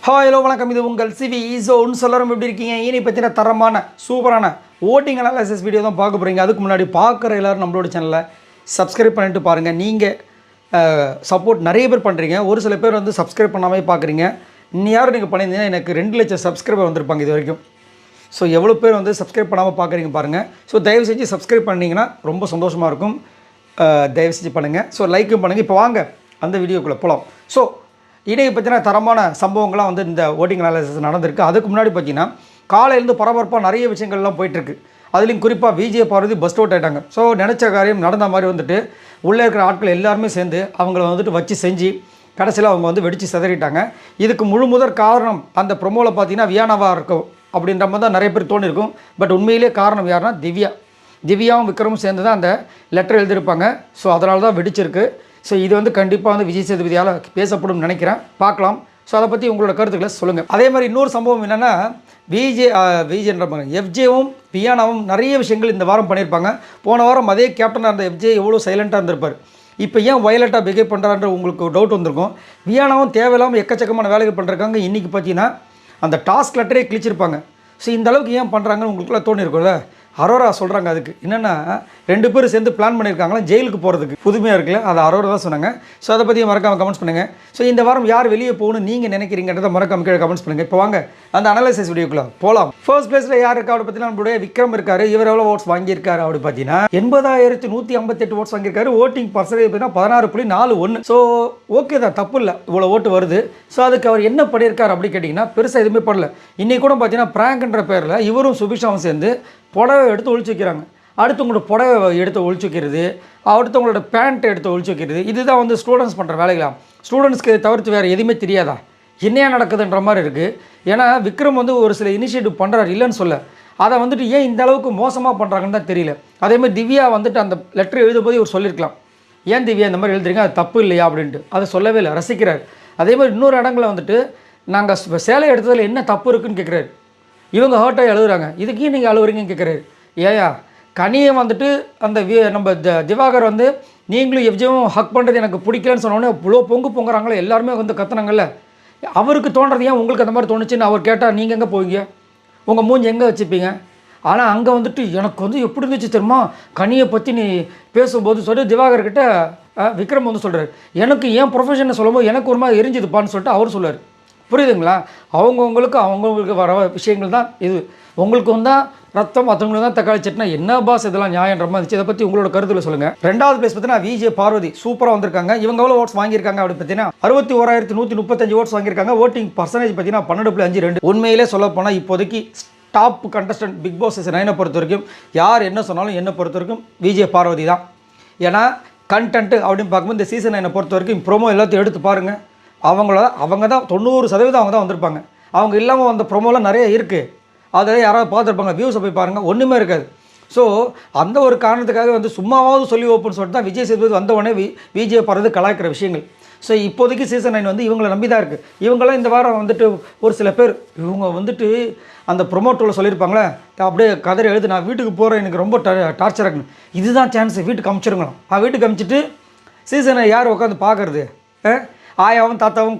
Hello வணக்கம். இது உங்கள் சிவி ஈஸோன்னு சொல்லணும். எப்படி இருக்கீங்க? இனி பற்றின தரமான சூப்பரான ஓட்டிங் அனாலிசிஸ் வீடியோ தான் பார்க்க போகிறீங்க. அதுக்கு முன்னாடி பார்க்குற எல்லோரும் நம்மளோட சேனலை சப்ஸ்கிரைப் பண்ணிட்டு பாருங்கள். நீங்கள் சப்போர்ட் நிறைய பேர் பண்ணுறீங்க. ஒரு சில பேர் வந்து சப்ஸ்கிரைப் பண்ணாமல் பார்க்குறீங்க. இன்னும் யாரும் நீங்கள் பண்ணியிருந்தீங்கன்னா எனக்கு 2 லட்சம் சப்ஸ்கிரைபர் வந்திருப்பாங்க இது வரைக்கும். ஸோ எவ்வளோ பேர் வந்து சப்ஸ்கிரைப் பண்ணாமல் பார்க்குறீங்க பாருங்கள். ஸோ தயவு செஞ்சு சப்ஸ்கிரைப் பண்ணிங்கன்னா ரொம்ப சந்தோஷமாக இருக்கும். தயவு செஞ்சு பண்ணுங்கள். ஸோ லைக்கும் பண்ணுங்கள். இப்போ வாங்க அந்த வீடியோக்குள்ளே போகலாம். ஸோ இடையே பார்த்தீங்கன்னா தரமான சம்பவங்கள்லாம் வந்து இந்த ஓட்டிங் அனாலிசிஸ் நடந்திருக்கு. அதுக்கு முன்னாடி பார்த்தீங்கன்னா காலையிலேருந்து பரபரப்பாக நிறைய விஷயங்கள்லாம் போயிட்டுருக்கு. அதுலேயும் குறிப்பாக விஜய பார்வதி பஸ்ட் அவுட் ஆகிட்டாங்க. ஸோ நினச்ச காரியம் நடந்த மாதிரி வந்துட்டு உள்ளே இருக்கிற ஆட்கள் எல்லாருமே சேர்ந்து அவங்கள வந்துட்டு வச்சு செஞ்சு கடைசியில் அவங்க வந்து வெடித்து சிதறிட்டாங்க. இதுக்கு முழுமுதற் காரணம் அந்த ப்ரொமோவில் பார்த்தீங்கன்னா வியானாவாக இருக்கும் அப்படின்ற மாதிரி தான் நிறைய பேர் தோணிருக்கும். பட் உண்மையிலே காரணம் யாருன்னா திவ்யாவும் விக்ரமும் சேர்ந்து தான் அந்த லெட்டர் எழுதியிருப்பாங்க. ஸோ அதனால தான் வெடிச்சிருக்கு. ஸோ இது வந்து கண்டிப்பாக வந்து விஜய் சேதுபதியால் பேசப்படும் நினைக்கிறேன். பார்க்கலாம். ஸோ அதை பற்றி உங்களோட கருத்துக்களை சொல்லுங்கள். அதே மாதிரி இன்னொரு சம்பவம் என்னென்னா விஜய்ன்ற எஃப்ஜேவும் வியானாவும் நிறைய விஷயங்கள் இந்த வாரம் பண்ணியிருப்பாங்க. போன வாரம் அதே கேப்டனாக இருந்த எஃப்ஜே எவ்வளோ சைலண்ட்டாக இருந்திருப்பார். இப்போ ஏன் வயலட்டாக பிஹேவ் பண்ணுறான்ற உங்களுக்கு டவுட் வந்திருக்கும். வியானாவும் தேவையில்லாமல் எக்கச்சக்கமான வேலைகள் பண்ணுறாங்க. இன்றைக்கி பார்த்தீங்கன்னா அந்த டாஸ்க் லெட்டரே கிழிச்சிருப்பாங்க. ஸோ இந்த அளவுக்கு ஏன் பண்ணுறாங்கன்னு உங்களுக்குலாம் தோணிருக்கும்ல. அரோரா சொல்கிறாங்க. அதுக்கு என்னென்னா 2 பேரும் சேர்ந்து பிளான் பண்ணியிருக்காங்களா ஜெயிலுக்கு போகிறதுக்கு. புதுமையாக இருக்குல்ல. அதை அரோரா தான் சொன்னாங்க. ஸோ அதை பற்றி மறக்காமல் கமெண்ட்ஸ் பண்ணுங்கள். ஸோ இந்த வாரம் யார் வெளியே போகணும்னு நீங்கள் நினைக்கிறீங்கன்றதை மறக்காம கீழே கமெண்ட்ஸ் பண்ணுங்கள். இப்போ வாங்க அந்த அனாலிசிஸ் வீடியோக்குள்ளே போகலாம். ஃபர்ஸ்ட் பிளேஸில் யார் இருக்கா அப்படி பார்த்தீங்கன்னா நம்மளுடைய விக்ரம் இருக்கார். இவர் எவ்வளோ ஓட்ஸ் வாங்கியிருக்காரு அப்படி பார்த்தீங்கன்னா 80,158 ஓட்ஸ் வாங்கியிருக்காரு. ஓட்டிங் பர்சன்டேஜ் பார்த்தீங்கன்னா 16.41. ஸோ ஓகே தான், தப்பு இல்லை, இவ்வளோ ஓட்டு வருது. ஸோ அதுக்கு அவர் என்ன பண்ணியிருக்காரு அப்படி கேட்டிங்கன்னா பெருசாக எதுவுமே பண்ணல. இன்றைக்கி கூட பார்த்தீங்கன்னா ப்ராங்க்ன்ற பேரில் இவரும் சுபிஷாவும் சேர்ந்து புடவை எடுத்து ஒழிச்சு வைக்கிறாங்க. அடுத்தவங்களோட புடவை எடுத்து ஒழிச்சு வைக்கிறது, அடுத்தவங்களோட பேண்ட்டை எடுத்து ஒழிச்சு வைக்கிறது. இதுதான் வந்து ஸ்டூடெண்ட்ஸ் பண்ணுற வேலைகளாம். ஸ்டூடெண்ட்ஸ்க்கு தவிர்த்து வேறு எதுவுமே தெரியாதா? என்னையா நடக்குதுன்ற மாதிரி இருக்குது. ஏன்னா விக்ரம் வந்து ஒரு சில இனிஷியேட்டிவ் பண்ணுறாரு, இல்லைன்னு சொல்ல. அதை வந்துட்டு ஏன் இந்த அளவுக்கு மோசமாக பண்ணுறாங்கன்னு தான் தெரியல. அதேமாதிரி திவ்யா வந்துட்டு அந்த லெட்டர் எழுதும்போது இவர் சொல்லியிருக்கலாம், ஏன் திவ்யா இந்த மாதிரி எழுதுறீங்க, அது தப்பு இல்லையா அப்படின்ட்டு. அதை சொல்லவே இல்லை, ரசிக்கிறார். அதேமாதிரி இன்னொரு இடங்களில் வந்துட்டு நாங்கள் சேலை எடுத்ததில் என்ன தப்பு இருக்குதுன்னு கேட்குறாரு. இவங்க ஹர்ட்டாக எழுதுறாங்க, இதுக்கே நீங்கள் அழுவுறீங்கன்னு கேட்குறாரு. ஏயா கனியை வந்துட்டு அந்த நம்ம திவாகர் வந்து நீங்களும் எஃப்ஜேவும் ஹக் பண்ணுறது எனக்கு பிடிக்கலன்னு சொன்னோன்னே இவ்வளோ பொங்குறாங்களே, எல்லாருமே வந்து கத்துனாங்கல்ல. அவருக்கு தோன்றது ஏன் உங்களுக்கு அந்த மாதிரி தோணுச்சுன்னு அவர் கேட்டால் நீங்கள் எங்கே போவீங்க? உங்கள் மூஞ்சி எங்கே வச்சுப்பீங்க? ஆனால் அங்கே வந்துட்டு எனக்கு வந்து எப்படி இருந்துச்சு தெரியுமா கனியை பற்றி நீ பேசும்போது சொல்லி திவாகர்கிட்ட விக்ரம் வந்து சொல்கிறார், எனக்கு ஏன் ப்ரொஃபஷனை சொல்லும்போது எனக்கு ஒரு மாதிரி எரிஞ்சுதுப்பான்னு சொல்லிட்டு அவர் சொல்லுவார். புரியுதுங்களா? அவங்கவுங்களுக்கு வர விஷயங்கள் தான் இது. உங்களுக்கு வந்தால் ரத்தம், மற்றவங்களுக்கு தான் தக்காளி சட்னா என்ன பாஸ் இதெல்லாம் நியாயன்ற மாதிரி இருந்துச்சு. இதை பற்றி உங்களோட கருத்தில் சொல்லுங்கள். 2வது பிளேஸ் பார்த்தீங்கன்னா விஜய பார்வதி சூப்பராக வந்திருக்காங்க. இவங்க எவ்வளோ ஓட்ஸ் வாங்கியிருக்காங்க அப்படி பார்த்தீங்கன்னா 61,135 ஓட்ஸ் வாங்கியிருக்காங்க. ஓட்டிங் பர்சன்டேஜ் பார்த்தீங்கன்னா 12.52. உண்மையிலே சொல்லப்போனால் இப்போதைக்கு top contestant Bigg Boss season 9 பொறுத்த வரைக்கும் யார் என்ன சொன்னாலும் என்னை பொறுத்த வரைக்கும் விஜய பார்வதி தான். ஏன்னா கண்டென்ட்டு அப்படின்னு பார்க்கும்போது இந்த சீசன் 9 பொறுத்த வரைக்கும் ப்ரோமோ எல்லாத்தையும் எடுத்து பாருங்கள். அவங்க தான் 90% அவங்க தான் வந்திருப்பாங்க. அவங்க இல்லாமல் வந்த ப்ரோமோலாம் நிறைய இருக்குது. அதில் யாராவது பார்த்துருப்பாங்க, வியூஸை போய் பாருங்கள், ஒன்றுமே இருக்காது. ஸோ அந்த ஒரு காரணத்துக்காக வந்து சும்மாவது சொல்லி ஓப்பன் சொல்லிட்டு தான் விஜய் சேதுபதி வந்தவொடனே விஜய் பார்த்து கலாய்க்கிற விஷயங்கள். ஸோ இப்போதைக்கு சீசன் 9 வந்து இவங்களை நம்பி தான் இருக்குது. இவங்களாம் இந்த வாரம் வந்துட்டு ஒரு சில பேர் இவங்க வந்துட்டு அந்த ப்ரொமோட்டரில் சொல்லியிருப்பாங்களே, அப்படியே கதறி எழுது நான் வீட்டுக்கு போகிறேன், எனக்கு ரொம்ப டார்ச்சராக இருக்குன்னு. இதுதான் சான்ஸு, வீட்டுக்கு அமுச்சிருங்களாம். வீட்டுக்கு அமுச்சிட்டு சீசனை யார் உட்காந்து பார்க்குறது? ஆயாவும் தாத்தாவும்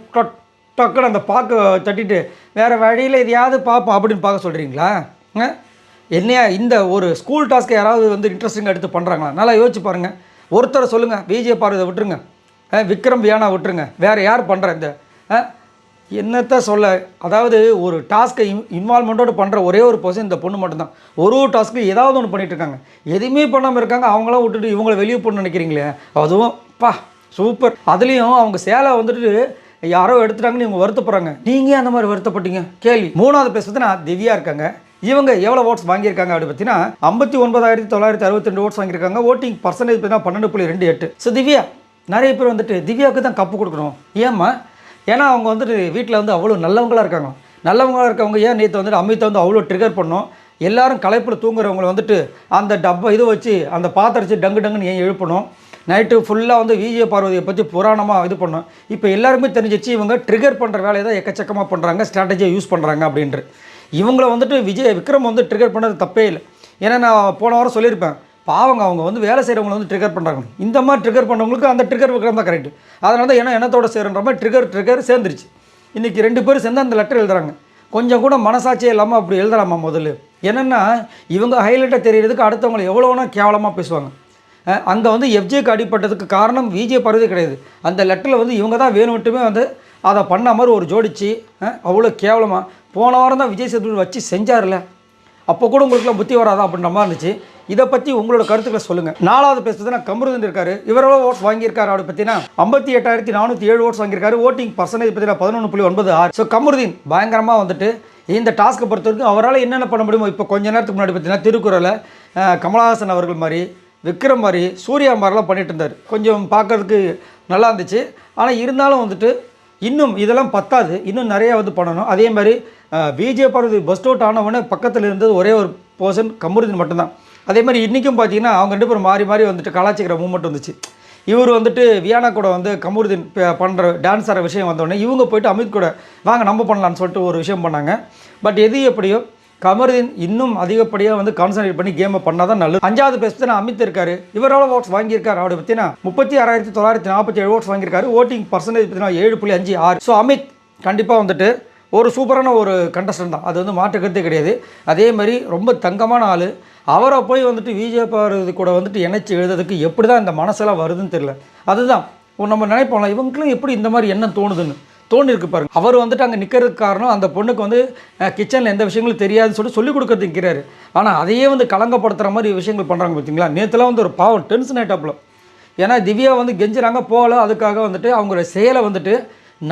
டக்குன்னு அந்த பாக்கு தட்டிட்டு வேறு வழியில் எதையாவது பார்ப்போம் அப்படின்னு பார்க்க சொல்கிறீங்களா? என்னையா இந்த ஒரு ஸ்கூல் டாஸ்க்கை யாராவது வந்து இன்ட்ரெஸ்டிங்காக எடுத்து பண்ணுறாங்களா? நல்லா யோசிச்சு பாருங்கள். ஒருத்தரை சொல்லுங்கள், விஜய் பார்வதை விட்டுருங்க, விக்ரம் வியானா விட்டுருங்க, வேறு யார் பண்ணுற இந்த என்னத்தை சொல்ல. அதாவது ஒரு டாஸ்க்கை இன்வால்மெண்ட்டோடு பண்ணுற ஒரே ஒரு பர்சன் இந்த பொண்ணு மட்டும்தான். ஒரு டாஸ்க்கு ஏதாவது ஒன்று பண்ணிகிட்ருக்காங்க, எதுவுமே பண்ணாமல் இருக்காங்க. அவங்களாம் விட்டுட்டு இவங்கள வெளியே போடணும்னு நினைக்கிறீங்களே, அதுவும் சூப்பர். அதுலேயும் அவங்க சேலை வந்துட்டு யாரோ எடுத்துட்டாங்கன்னு இவங்க வருத்தப்படுறாங்க. நீங்கள் அந்த மாதிரி வருத்தப்பட்டீங்க கேள்வி. 3வது பிளேஸ் பார்த்தீங்கன்னா திவ்யா இருக்காங்க. இவங்க எவ்வளோ ஓட்ஸ் வாங்கியிருக்காங்க அப்படி பார்த்தீங்கன்னா 59,962 ஓட்ஸ் வாங்கியிருக்காங்க. ஓட்டிங் பர்சன்டேஜ் பார்த்தீங்கன்னா 12.28. ஸோ திவ்யா நிறைய பேர் வந்துட்டு திவ்யாவுக்கு தான் கப்பு கொடுக்கணும். ஏம்மா? ஏன்னா அவங்க வந்துட்டு வீட்டில் வந்து அவ்வளோ நல்லவங்களாக இருக்காங்க. நல்லவங்களாக இருக்கவங்க ஏன் நேற்று வந்துட்டு அமித்தை வந்து அவ்வளோ ட்ரிகர் பண்ணோம். எல்லாரும் களைப்பில் தூங்குறவங்களை வந்துட்டு அந்த டப்பை இது வச்சு அந்த பாத்திரச்சு டங்குன்னு ஏன் எழுப்பணும்? நைட்டு ஃபுல்லாக வந்து விஜய பார்வதியை பற்றி புராணமாக இது பண்ணோம். இப்போ எல்லாருமே தெரிஞ்சிச்சு இவங்க ட்ரிகர் பண்ணுற வேலையை தான் எக்கச்சக்கமாக பண்ணுறாங்க, ஸ்ட்ராட்டஜியை யூஸ் பண்ணுறாங்க அப்படின்ட்டு. இவங்கள வந்துட்டு விக்ரம் வந்து ட்ரிகர் பண்ணது தப்பே இல்லை. ஏன்னா நான் போன வாரம் சொல்லியிருப்பேன், பாவங்க அவங்க வந்து வேலை செய்கிறவங்களை வந்து ட்ரிகர் பண்ணுறாங்க. இந்த மாதிரி ட்ரிகர் பண்ணவங்களுக்கு அந்த ட்ரிகர் விக்ரம் தான் கரெக்டு. அதனால தான் ஏன்னா எண்ணத்தோடு செய்கிறன்ற மாதிரி ட்ரிகர் சேர்ந்துருச்சு. இன்றைக்கி 2 பேரும் சேர்ந்து அந்த லெட்டர் எழுதுறாங்க. கொஞ்சம் கூட மனசாட்சியே இல்லாமல் அப்படி எழுதலாமா முதல்ல? என்னென்னா இவங்க ஹைலைட்டாக தெரிகிறதுக்கு அடுத்தவங்களை எவ்வளோனா கேவலமாக பேசுவாங்க. அங்கே வந்து எஃப்ஜேக்கு அடிப்பட்டதுக்கு காரணம் விஜய் பார்வதி கிடையாது. அந்த லெட்டரில் வந்து இவங்க தான் வேணும்ட்டுமே வந்து அதை பண்ண மாதிரி ஒரு ஜோடிச்சு அவ்வளோ கேவலமாக போன வாரம் தான் விஜய் சேதுபதி வச்சு செஞ்சார்ல, அப்போ கூட உங்களுக்குலாம் புத்தி வராதா அப்படின்ற மாதிரி இருந்துச்சு. இதை பற்றி உங்களோட கருத்துக்களை சொல்லுங்கள். 4வது பேசுறதுனா கமருதீன் இருக்காரு. இவரோட ஓட்ஸ் வாங்கியிருக்காரு அப்படி பார்த்தீங்கன்னா 58,407 ஓட்ஸ் வாங்கியிருக்காரு. ஓட்டிங் பர்சன்டேஜ் பார்த்தீங்கன்னா 11.96. ஸோ கமருதீன் பயங்கரமாக வந்துட்டு இந்த டாஸ்க்கை பொறுத்த வரைக்கும் அவரால் என்னென்ன பண்ண முடியுமோ இப்போ கொஞ்ச நேரத்துக்கு முன்னாடி பார்த்தீங்கன்னா திருக்குறளை கமலஹாசன் அவர்கள் மாதிரி, விக்ரம் மாதிரி, சூர்யா மாதிரிலாம் பண்ணிட்டு இருந்தார். கொஞ்சம் பார்க்கறதுக்கு நல்லா இருந்துச்சு. ஆனால் இருந்தாலும் வந்துட்டு இன்னும் இதெல்லாம் பத்தாது, இன்னும் நிறையா வந்து பண்ணணும். அதே மாதிரி விஜய் பார்வதி பஸ்ட் அவுட் ஆனவொடனே பக்கத்தில் இருந்தது ஒரே ஒரு பர்சன் கமருதீன் மட்டும்தான். அதே மாதிரி இன்றைக்கும் பார்த்தீங்கன்னா அவங்க 2 பேரும் மாறி மாறி வந்துட்டு கலாச்சிக்கிற மூமெண்ட் வந்துச்சு. இவர் வந்துட்டு வியானா கூட வந்து கமருதீன் பண்ணுற டான்ஸ் ஆகிற விஷயம் வந்தோடனே இவங்க போய்ட்டு அமித் கூட வாங்க நம்ம பண்ணலான்னு சொல்லிட்டு ஒரு விஷயம் பண்ணாங்க. பட் எது எப்படியோ கமருதீன் இன்னும் அதிகப்படியாக வந்து கான்சன்ட்ரேட் பண்ணி கேமை பண்ணால் தான் நல்லது. 5வது பேசுனா அமித் இருக்காரு. இவரோட ஓட்ஸ் வாங்கியிருக்காரு அப்படி பார்த்தீங்கன்னா 36,947 ஓட்ஸ் வாங்கியிருக்காரு. ஓட்டிங் பர்சன்டேஜ் பார்த்தீங்கன்னா 7.56. ஸோ அமித் கண்டிப்பாக வந்துட்டு ஒரு சூப்பரான ஒரு கண்டஸ்டன்ட் தான், அது வந்து மாற்றுக்கிறதே கிடையாது. அதே மாதிரி ரொம்ப தங்கமான ஆள். அவரை போய் வந்துட்டு விஜய் பார்வதி கூட வந்துட்டு இணைச்சி எழுதுறதுக்கு எப்படி தான் இந்த மனசெல்லாம் வருதுன்னு தெரியல. அதுதான் நம்ம நினைப்போம்ல இவங்களும் எப்படி இந்த மாதிரி என்ன தோணுதுன்னு தோணிருக்கு பாருங்க. அவர் வந்துட்டு அங்கே நிற்கிறதுக்கு காரணம் அந்த பொண்ணுக்கு வந்து கிச்சனில் எந்த விஷயங்களும் தெரியாதுன்னு சொல்லிக் கொடுக்கறது நிற்கிறாரு. ஆனால் அதையே வந்து கலங்கப்படுத்துகிற மாதிரி விஷயங்கள் பண்ணுறாங்க பார்த்தீங்களா. நேற்றுலாம் வந்து ஒரு பாவம் டென்ஷன் ஆகிட்டாப்புல. ஏன்னா திவ்யா வந்து கெஞ்சுறாங்க போகல, அதுக்காக வந்துட்டு அவங்களோட செயலை வந்துட்டு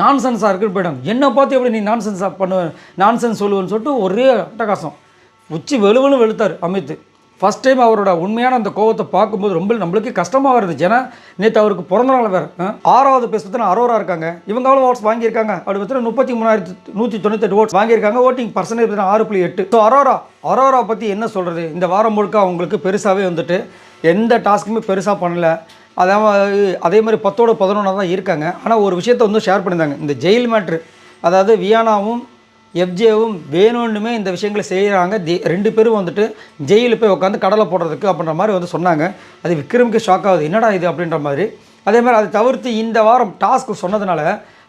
நான்சென்ஸாக இருக்குன்னு போயிட்டாங்க. என்னை பார்த்து எப்படி நீ நான்சென்ஸாக பண்ணுவேன், நான்சென்ஸ் சொல்லுவேன்னு சொல்லிட்டு ஒரே அட்டகாசம் உச்சி வெளுவலும் வெளுத்தார் அமித். ஃபஸ்ட் டைம் அவரோட உண்மையான அந்த கோவத்தை பார்க்கும்போது ரொம்ப நம்மளுக்கு கஷ்டமாக இருந்துச்சு. ஏன்னா நேற்று அவருக்கு பிறந்த நாள் வேறு. 6வது பேச பார்த்தீங்கன்னா அரோரா இருக்காங்க. இவங்க எவ்வளோ ஓட்ஸ் வாங்கியிருக்காங்க அப்படி பார்த்தீங்கன்னா 33,198 ஓட்ஸ் வாங்கியிருக்காங்க. ஓட்டிங் பர்சன்டேஜ் பார்த்தீங்கன்னா 6.8. ஸோ அரோரா பற்றி என்ன சொல்கிறது, இந்த வாரம் முழுக்க அவங்களுக்கு பெருசாகவே வந்துட்டு எந்த டாஸ்க்குமே பெருசாக பண்ணலை. அதே மாதிரி 10ஓட 11 தான் இருக்காங்க. ஆனால் ஒரு விஷயத்தை வந்து ஷேர் பண்ணியிருந்தாங்க, இந்த ஜெயில் மேட்ரு. அதாவது வியானாவும் எஃப்ஜேவும் வேணும்னுமே இந்த விஷயங்களை செய்கிறாங்க. 2 பேரும் வந்துட்டு ஜெயிலில் போய் உட்காந்து கடலை போடுறதுக்கு அப்படின்ற மாதிரி வந்து சொன்னாங்க. அது விக்ரமுக்கு ஷாக் ஆகுது, என்னடா இது அப்படின்ற மாதிரி. அதே மாதிரி அதை தவிர்த்து இந்த வாரம் டாஸ்க் சொன்னதுனால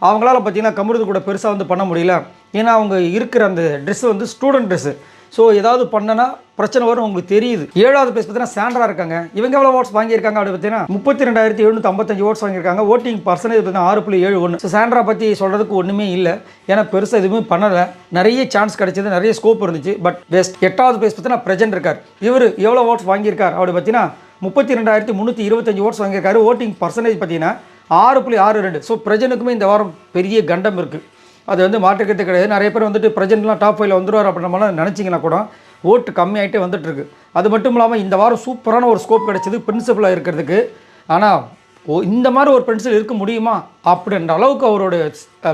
அவங்களால பார்த்திங்கன்னா கமருதீன் கூட பெருசாக வந்து பண்ண முடியல. ஏன்னா அவங்க இருக்கிற அந்த ட்ரெஸ்ஸு வந்து ஸ்டூடெண்ட் ட்ரெஸ்ஸு. ஸோ ஏதாவது பண்ணனா பிரச்சனை வரும் உங்களுக்கு தெரியுது. 7வது பேச பார்த்தீங்கன்னா சாண்ட்ரா இருக்காங்க. இவங்க எவ்வளோ ஓட்ஸ் வாங்கியிருக்காங்க அப்படி பார்த்தீங்கன்னா 32,755 ஓட்ஸ் வாங்கியிருக்காங்க. ஓட்டிங் பர்சன்டேஜ் பார்த்தீங்கன்னா 6.71. ஸோ சாண்ட்ரா பற்றி சொல்கிறதுக்கு ஒன்றுமே இல்லை. ஏன்னா பெருசாக எதுவுமே பண்ணலை. நிறைய சான்ஸ் கிடைச்சது, நிறைய ஸ்கோப் இருந்துச்சு, பட் பெஸ்ட். 8வது பேச பார்த்தீங்கன்னா பிரஜன் இருக்கார். இவர் எவ்வளோ ஓட்ஸ் வாங்கியிருக்கார் அப்படி பார்த்தீங்கன்னா 32,325 ஓட்ஸ் வாங்கியிருக்காரு. ஓட்டிங் பர்சன்டேஜ் பார்த்தீங்கன்னா 6.62. ஸோ பிரஜனுக்குமே இந்த வாரம் பெரிய கண்டம் இருக்குது, அது வந்து மாற்றுக்கிறது கிடையாது. நிறைய பேர் வந்துட்டு பிரஜென்ட்லாம் டாப் 5ல் வந்துடுவார் அப்படின்ற மாதிரிலாம் நினச்சிங்கன்னா கூட ஓட்டு கம்மியாகிட்டே வந்துட்டுருக்கு. அது மட்டும் இல்லாமல் இந்த வாரம் சூப்பரான ஒரு ஸ்கோப் கிடச்சிது பிரின்சிபலாக இருக்கிறதுக்கு. ஆனால் இந்த மாதிரி ஒரு பிரின்சிபல் இருக்க முடியுமா அப்படின்ற அளவுக்கு அவரோட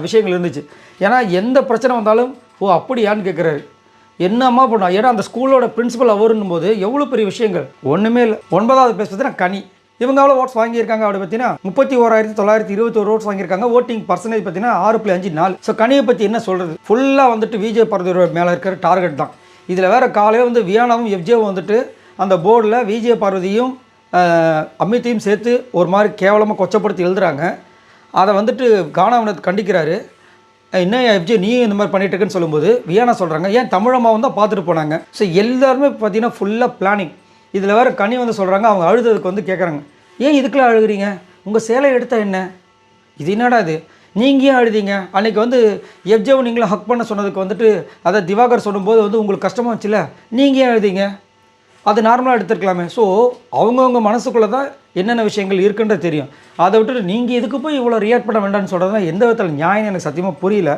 விஷயங்கள் இருந்துச்சு. ஏன்னா எந்த பிரச்சனை வந்தாலும் அப்படியான்னு கேட்குறாரு, என்னம்மா பண்ணா. ஏன்னா அந்த ஸ்கூலோட பிரின்சிபல் அவருன்னும் போது எவ்வளோ பெரிய விஷயங்கள் ஒன்றுமே இல்லை. 9வது பேச பார்த்தீங்கன்னா கனி. இவங்க எவ்வளோ ஓட்ஸ் வாங்கியிருக்காங்க அப்படி பார்த்தீங்கன்னா 31,921 ஓட்ஸ் வாங்கியிருக்காங்க. ஓட்டிங் பர்சன்டேஜ் பார்த்தீங்கன்னா 6.54. ஸோ கனியை பற்றி என்ன சொல்கிறது, ஃபுல்லாக வந்துட்டு விஜய் பார்வதியோட மேலே இருக்கிற டார்கெட் தான். இதில் வேறு காலையில் வந்து வியானாவும் எஃப்ஜேவும் வந்துட்டு அந்த போர்டில் விஜய் பார்வதியும் அமித்தையும் சேர்த்து ஒரு மாதிரி கேவலமாக கொச்சப்படுத்தி எழுதுகிறாங்க. அதை வந்துட்டு கானாவினத் கண்டிக்கிறாரு. என்ன எஃப்ஜே நீ இந்த மாதிரி பண்ணிட்டு இருக்குன்னு சொல்லும்போது வியானா சொல்கிறாங்க ஏன் தமிழம்மாவும் தான் பார்த்துட்டு போனாங்க. ஸோ எல்லாருமே பார்த்தீங்கன்னா ஃபுல்லாக பிளானிங். இதில் வேறு கனி வந்து சொல்கிறாங்க அவங்க அழுதுக்கு வந்து கேட்குறாங்க, ஏன் இதுக்கெல்லாம் அழுகிறீங்க, உங்கள் சேலை எடுத்தால் என்ன, இது என்னடா இது, நீங்கள் ஏன் அழுதிங்க, அன்றைக்கி வந்து எஃப்ஜேவை நீங்களும் ஹக் பண்ண சொன்னதுக்கு வந்துட்டு அதை திவாகர் சொல்லும்போது வந்து உங்களுக்கு கஷ்டமாக இருந்துச்சுல, நீங்கள் ஏன் அழுதிங்க, அது நார்மலாக எடுத்துருக்கலாமே. ஸோ அவங்கவுங்க மனசுக்குள்ளே தான் என்னென்ன விஷயங்கள் இருக்குன்றது தெரியும். அதை விட்டுட்டு நீங்கள் இதுக்கு போய் இவ்வளோ ரியாக்ட் பண்ண வேண்டாம்னு சொல்கிறது தான் எந்த விதத்தில் நியாயம் எனக்கு சத்தியமாக புரியல.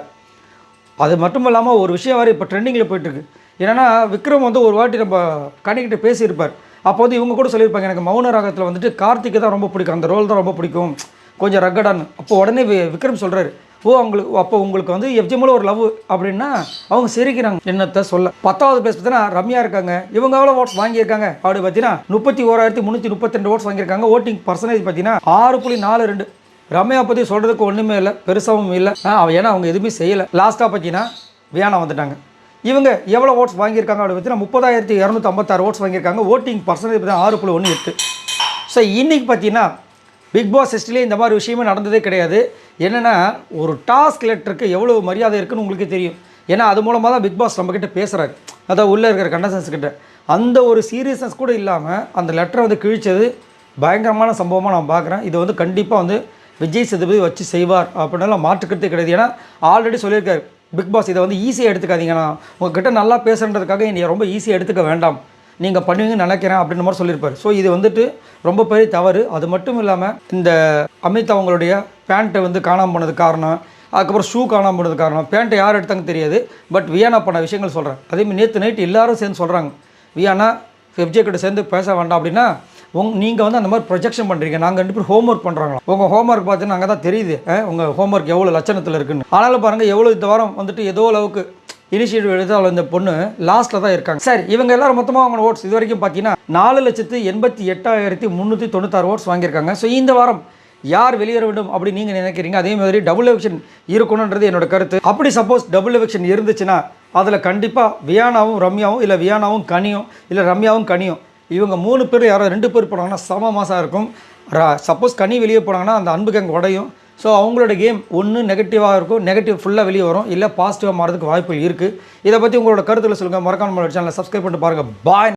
அது மட்டும் இல்லாமல் ஒரு விஷயம் வேறு இப்போ ட்ரெண்டிங்கில் போயிட்டுருக்கு. என்னென்னா விக்ரம் வந்து ஒரு வாட்டி நம்ம கனிக்கிட்ட பேசியிருப்பார். அப்போ வந்து இவங்க கூட சொல்லியிருப்பாங்க எனக்கு மௌன ராகத்தில் வந்துட்டு கார்த்திகை தான் ரொம்ப பிடிக்கும், அந்த ரோல் தான் ரொம்ப பிடிக்கும், கொஞ்சம் ரக்கடான்னு. அப்போ உடனே விக்ரம் சொல்கிறாரு, உங்களுக்கு வந்து எஃப்ஜே மூலம் ஒரு லவ் அப்படின்னா அவங்க சிரிக்கிறாங்க. என்னத்தை சொல்ல. 10வது பேச பார்த்தீங்கன்னா ரம்யா இருக்காங்க. இவங்க எவ்வளோ ஓட்ஸ் வாங்கியிருக்காங்க அப்படி பார்த்தீங்கன்னா 31,332 ஓட்ஸ் வாங்கியிருக்காங்க. ஓட்டிங் பர்சன்டேஜ் பார்த்தீங்கன்னா 6.42. ரம்யா பற்றி சொல்கிறதுக்கு ஒன்றுமே இல்லை, பெருசாகவும் இல்லை. ஏன்னா அவங்க எதுவுமே செய்யலை. லாஸ்ட்டாக பார்த்தீங்கன்னா வியானா வந்துட்டாங்க. இவங்க எவ்வளோ ஓட்ஸ் வாங்கியிருக்காங்க அப்படி பார்த்தீங்கன்னா 30,256 ஓட்ஸ் வாங்கியிருக்காங்க. ஓட்டிங் பர்சன்டேஜ் பார்த்தீங்கன்னா 6.18. ஸோ இன்றைக்கி பார்த்தீங்கன்னா பிக் பாஸ் ஹிஸ்ட்ரியிலே இந்த மாதிரி விஷயமே நடந்ததே கிடையாது. என்னென்னா ஒரு டாஸ்க் லெட்டருக்கு எவ்வளோ மரியாதை இருக்குன்னு உங்களுக்கே தெரியும். ஏன்னா அது மூலமாக தான் பிக் பாஸ் நம்மக்கிட்ட பேசுகிறாரு, அதாவது உள்ளே இருக்கிற கண்டஸ்டன்ஸ் கிட்ட. அந்த ஒரு சீரியஸ்னஸ் கூட இல்லாமல் அந்த லெட்டரை வந்து கிழிச்சது பயங்கரமான சம்பவமாக நான் பார்க்குறேன். இது வந்து கண்டிப்பாக வந்து விஜய் சேதுபதி வச்சு செய்வார் அப்படின்னால மாற்றுக்கிறதே கிடையாது. ஏன்னா ஆல்ரெடி சொல்லியிருக்காரு பிக் பாஸ், இதை வந்து ஈஸியாக எடுத்துக்காதீங்கண்ணா, உங்ககிட்ட நல்லா பேசுகிறதுக்காக என்னை ரொம்ப ஈஸியாக எடுத்துக்க வேண்டாம், நீங்கள் பண்ணுவீங்கன்னு நினைக்கிறேன் அப்படின்ற மாதிரி சொல்லியிருப்பார். ஸோ இது வந்துட்டு ரொம்ப பெரிய தவறு. அது மட்டும் இல்லாமல் இந்த அமித் அவங்களுடைய பேண்ட்டை வந்து காணாமல் போனது காரணம், அதுக்கப்புறம் ஷூ காணாமல் போனது காரணம், பேண்ட்டை யார் எடுத்தாங்க தெரியாது, பட் வியானா பண்ண விஷயங்கள் சொல்கிறேன். அதேமாதிரி நேற்று நைட் எல்லாரும் சேர்ந்து சொல்கிறாங்க, வியானா எஃப்ஜே கிட்ட சேர்ந்து பேச வேண்டாம் அப்படின்னா நீங்கள் வந்து அந்த மாதிரி ப்ரொஜெக்ஷன் பண்ணுறீங்க, நாங்கள் 2 பேர் ஹோம் ஒர்க் பண்ணுறாங்களா, உங்கள் ஹோம் ஒர்க் பார்த்தீங்கன்னா அங்கே தான் தெரியுது உங்கள் ஹோம் ஒர்க் எவ்வளோ லட்சணத்தில் இருக்குன்னு. ஆனாலும் பாருங்கள் எவ்வளோ இந்த வாரம் வந்துட்டு ஏதோ அளவுக்கு இனிஷியேட்டிவ் எடுத்து அவள் இந்த பொண்ணு லாஸ்ட்டில் தான் இருக்காங்க. சரி, இவங்க எல்லாரும் மொத்தமாக அவங்க ஓட்ஸ் இது வரைக்கும் பார்த்தீங்கன்னா 4,88,396 ஓட்ஸ் வாங்கியிருக்காங்க. ஸோ இந்த வாரம் யார் வெளியேற வேண்டும் அப்படின்னு நீங்கள் நினைக்கிறீங்க? அதே மாதிரி டபுள் எவிக்ஷன் இருக்கணுன்றது என்னோட கருத்து. அப்படி சப்போஸ் டபுள் எவிக்ஷன் இருந்துச்சுன்னா அதில் கண்டிப்பாக வியானாவும் ரம்யாவும், இல்லை வியானாவும் கனியும், இல்லை ரம்யாவும் கனியும், இவங்க 3 பேர் யாரோ 2 பேர் போனாங்கன்னா சம மாசாக இருக்கும். சப்போஸ் கனி வெளியே போனாங்கன்னா அந்த அன்பு கேங் உடையும். ஸோ அவங்களோட கேம் ஒன்று நெகட்டிவாக இருக்கும், நெகட்டிவ் ஃபுல்லாக வெளியே வரும், இல்லை பாசிட்டிவாக மாறதுக்கு வாய்ப்பு இருக்குது. இதை பற்றி உங்களோட கருத்தில் சொல்லுங்கள். மறக்காம நம்மளோட சேனலை சப்ஸ்கிரைப் பண்ணிட்டு பாருங்கள். பாய்.